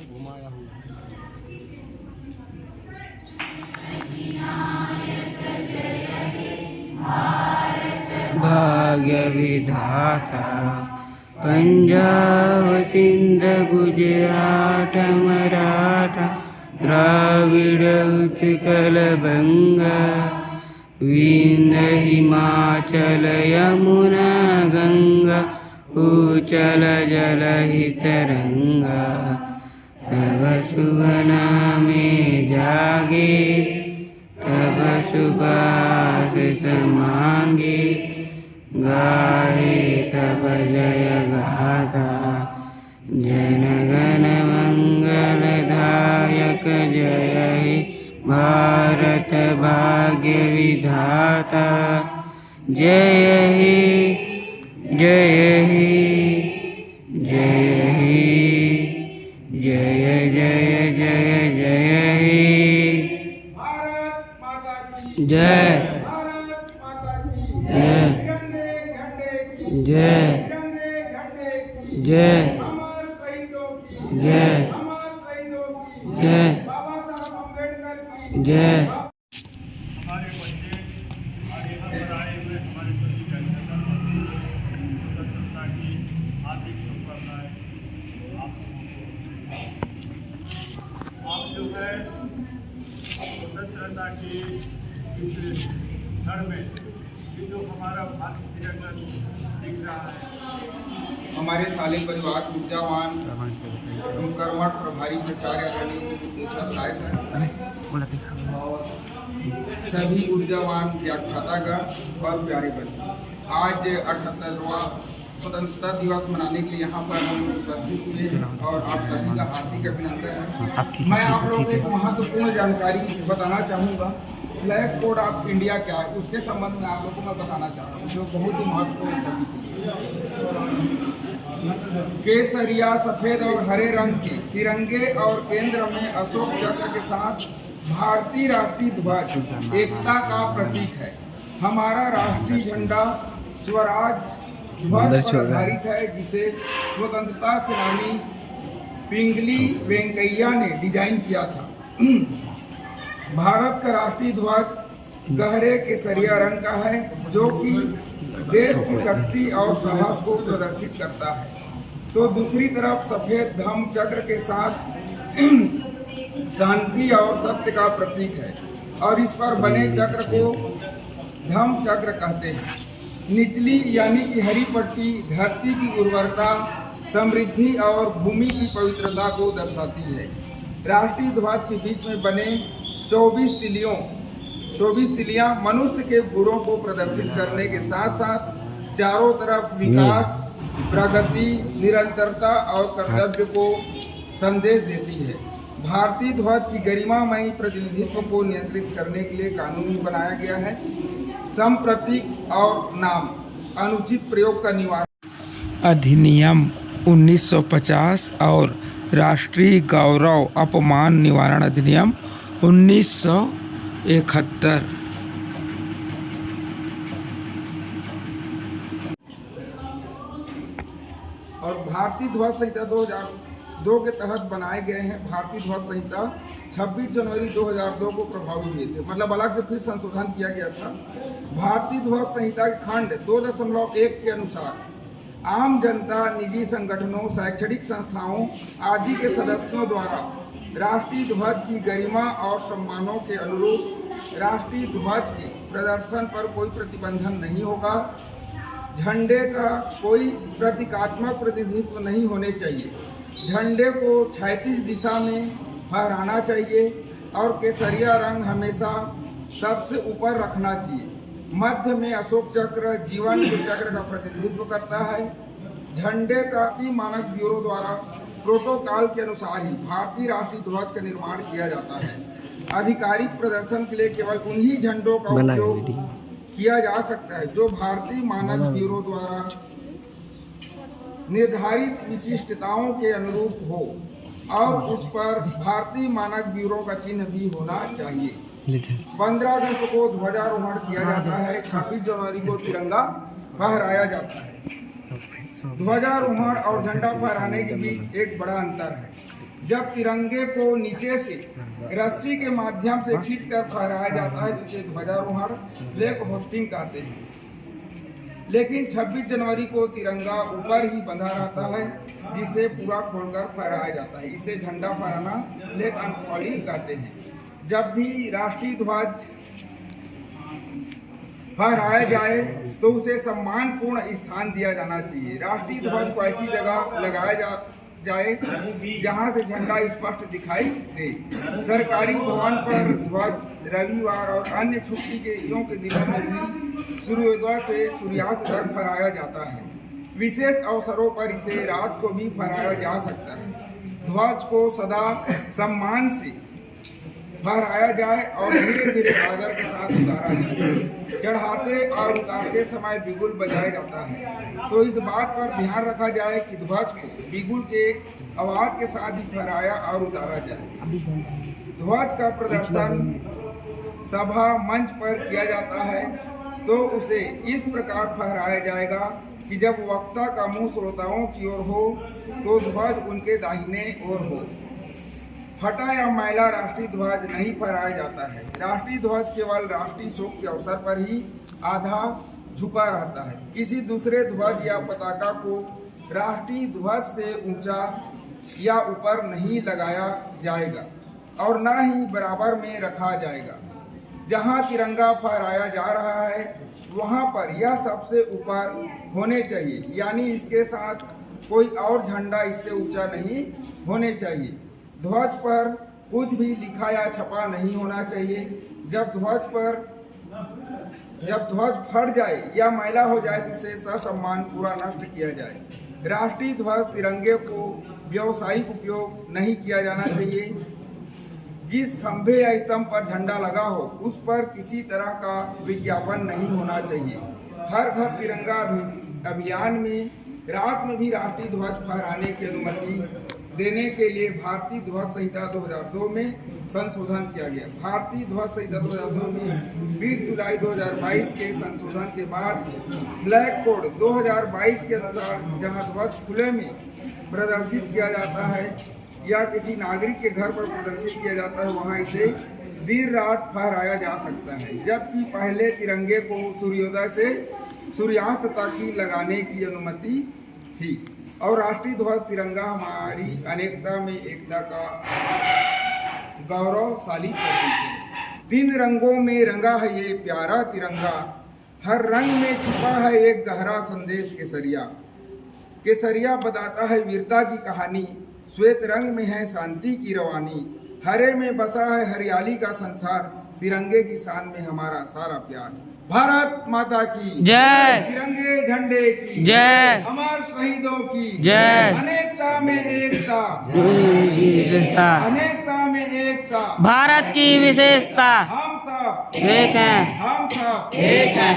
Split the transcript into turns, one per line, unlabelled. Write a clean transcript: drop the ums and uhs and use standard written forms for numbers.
घुमाया हुआ
भाग्य विधाता पंजाब सिंध गुजरात मराठा द्राविड़ उत्कल बंगा विंध्य हिमाचल यमुना गंगा उचल जलहि तरंगा तब शुभ नामे जागे तब सुबास मांगे गाए तब जय गाथा जन गण मंगलदायक जय हे भारत भाग्य विधाता जय हे जय हे जय हे जय जय जय जय हे
भारत माता की
जय
भारत माता की
जय
झंडे झंडे की
जय
झंडे झंडे की
जय
अमर शहीदों की
जय
अमर शहीदों की
जय
बाबा साहब अम्बेडकर की
जय
हमारे बच्चे और यहाँ पर आए हुए हमारे सभी स्वतंत्रता की हार्दिक शुभकामनाएं आप जो है स्वतंत्रता की इस क्षण में ये जो हमारा भारत तिरंगा दिख रहा है,
हमारे साले परिवार ऊर्जावान एवं कर्मठ प्रभारी प्राचार्य आदरणीय साय सर और सभी ऊर्जावान व्याख्यातागण और प्यारे बच्चे, आज 78वां स्वतंत्रता दिवस मनाने के लिए यहाँ पर हम उपस्थित हुए हैं और आप सभी का हार्दिक अभिनंदन है। मैं आप लोगों को एक महत्वपूर्ण जानकारी बताना चाहूँगा। फ्लैग कोड ऑफ इंडिया क्या है, उसके संबंध में आप लोगों को मैं बताना चाह रहा हूँ, जो बहुत ही महत्वपूर्ण है सभी के लिए। केसरिया सफेद और हरे रंग के तिरंगे और केंद्र में अशोक चक्र के साथ भारतीय राष्ट्रीय ध्वज एकता का प्रतीक है। हमारा राष्ट्रीय झंडा स्वराज ध्वज पर आधारित है, जिसे स्वतंत्रता सेनानी पिंगली वेंकैया ने डिजाइन किया था। भारत का राष्ट्रीय ध्वज गहरे केसरिया रंग का है, जो कि देश की शक्ति और साहस को प्रदर्शित करता है। तो दूसरी तरफ सफेद धम्म चक्र के साथ शांति और सत्य का प्रतीक है और इस पर बने चक्र को धम्म चक्र कहते हैं। निचली यानी कि हरी पट्टी धरती की उर्वरता, समृद्धि और भूमि की पवित्रता को दर्शाती है। राष्ट्रीय ध्वज के बीच में बने 24 तिलियां मनुष्य के गुणों को प्रदर्शित करने के साथ साथ चारों तरफ विकास, प्रगति, निरंतरता और कर्तव्य को संदेश देती है। भारतीय ध्वज की गरिमामयी प्रतिनिधित्व को नियंत्रित करने के लिए कानून बनाया गया है। सम प्रतीक और नाम अनुचित प्रयोग का निवारण
अधिनियम 1950 और राष्ट्रीय गौरव अपमान निवारण अधिनियम 1971।
और भारतीय ध्वज संहिता 2002 के तहत बनाए गए हैं। भारतीय ध्वज संहिता 26 जनवरी 2002 को प्रभावी हुए थे, मतलब अलग से फिर संशोधन किया गया था। भारतीय ध्वज संहिता के खंड 2.1 के अनुसार आम जनता, निजी संगठनों, शैक्षणिक संस्थाओं आदि के सदस्यों द्वारा राष्ट्रीय ध्वज की गरिमा और सम्मानों के अनुरूप राष्ट्रीय ध्वज के प्रदर्शन पर कोई प्रतिबंधन नहीं होगा। झंडे का कोई प्रतीकात्मक प्रतिनिधित्व नहीं होने चाहिए। झंडे को क्षैतिज दिशा में फहराना चाहिए और केसरिया रंग हमेशा सबसे ऊपर रखना चाहिए। मध्य में अशोक चक्र जीवन के चक्र का प्रतिनिधित्व करता है। झंडे का मानक ब्यूरो द्वारा प्रोटोकॉल के अनुसार ही भारतीय राष्ट्रीय ध्वज का निर्माण किया जाता है। आधिकारिक प्रदर्शन के लिए केवल उन्हीं झंडों का उपयोग किया जा सकता है जो भारतीय मानक ब्यूरो द्वारा निर्धारित विशिष्टताओं के अनुरूप हो और उस पर भारतीय मानक ब्यूरो का चिन्ह भी होना चाहिए। 15 अगस्त को ध्वजारोहण किया जाता है। 26 जनवरी को तिरंगा फहराया जाता है। ध्वजारोहण और झंडा फहराने के बीच एक बड़ा अंतर है। जब तिरंगे को नीचे से रस्सी के माध्यम से खींचकर फहराया जाता है जिसे ध्वजारोहण फ्लैग होस्टिंग कहते हैं, लेकिन 26 जनवरी को तिरंगा ऊपर ही बंधा रहता है जिसे पूरा खोलकर फहराया जाता है। इसे झंडा फहराना फ्लैग अनफोल्डिंग कहते हैं। जब भी राष्ट्रीय ध्वज फहराया जाए तो उसे सम्मानपूर्ण स्थान दिया जाना चाहिए। राष्ट्रीय ध्वज को ऐसी जगह लगाया जाए जहां से झंडा स्पष्ट दिखाई दे। सरकारी भवन पर ध्वज रविवार और अन्य छुट्टी के दिनों में भी सूर्योदय से सूर्यास्त तक फहराया जाता है। विशेष अवसरों पर इसे रात को भी फहराया जा सकता है। ध्वज को सदा सम्मान से फहराया जाए और धीरे धीरे आदर के साथ उतारा जाए। चढ़ाते और उतारते समय बिगुल बजाया जाता है, तो इस बात पर ध्यान रखा जाए कि ध्वज को बिगुल के आवाज के साथ ही फहराया और उतारा जाए। ध्वज का प्रदर्शन सभा मंच पर किया जाता है तो उसे इस प्रकार फहराया जाएगा कि जब वक्ता का मुंह श्रोताओं की ओर हो तो ध्वज उनके दाहिने ओर हो। फटा या मैला राष्ट्रीय ध्वज नहीं फहराया जाता है। राष्ट्रीय ध्वज केवल राष्ट्रीय शोक के अवसर पर ही आधा झुका रहता है। किसी दूसरे ध्वज या पताका को राष्ट्रीय ध्वज से ऊंचा या ऊपर नहीं लगाया जाएगा और न ही बराबर में रखा जाएगा। जहां तिरंगा फहराया जा रहा है वहां पर यह सबसे ऊपर होने चाहिए, यानी इसके साथ कोई और झंडा इससे ऊंचा नहीं होने चाहिए। ध्वज पर कुछ भी लिखा या छपा नहीं होना चाहिए। जब ध्वज फट जाए या मैला हो जाए तो उसे ससम्मान पूरा नष्ट किया जाए। राष्ट्रीय ध्वज तिरंगे को व्यावसायिक उपयोग नहीं किया जाना चाहिए। जिस खंभे या स्तंभ पर झंडा लगा हो उस पर किसी तरह का विज्ञापन नहीं होना चाहिए। हर घर तिरंगा अभियान में रात में भी राष्ट्रीय ध्वज फहराने की अनुमति देने के लिए भारतीय ध्वज संहिता 2002 में संशोधन किया गया। भारतीय ध्वज संहिता 2002 में 20 जुलाई 2022 के संशोधन के बाद ब्लैक कोड 2022 के अनुसार जहां ध्वज खुले में प्रदर्शित किया जाता है या किसी नागरिक के घर पर प्रदर्शित किया जाता है वहां इसे देर रात फहराया जा सकता है, जबकि पहले तिरंगे को सूर्योदय से सूर्यास्त तक ही लगाने की अनुमति थी। और राष्ट्रीय ध्वज तिरंगा हमारी अनेकता में एकता का गौरवशाली प्रतीक है। 3 रंगों में रंगा है ये प्यारा तिरंगा, हर रंग में छिपा है एक गहरा संदेश केसरिया। केसरिया बताता है वीरता की कहानी, श्वेत रंग में है शांति की रवानी, हरे में बसा है हरियाली का संसार, तिरंगे की शान में हमारा सारा प्यार। भारत माता की
जय।
तिरंगे झंडे की
जय।
अमर शहीदों की
जय।
अनेकता में एकता,
विशेषता,
अनेकता में एकता,
भारत की विशेषता
हम सब
एक हैं,
हम सब
एक हैं।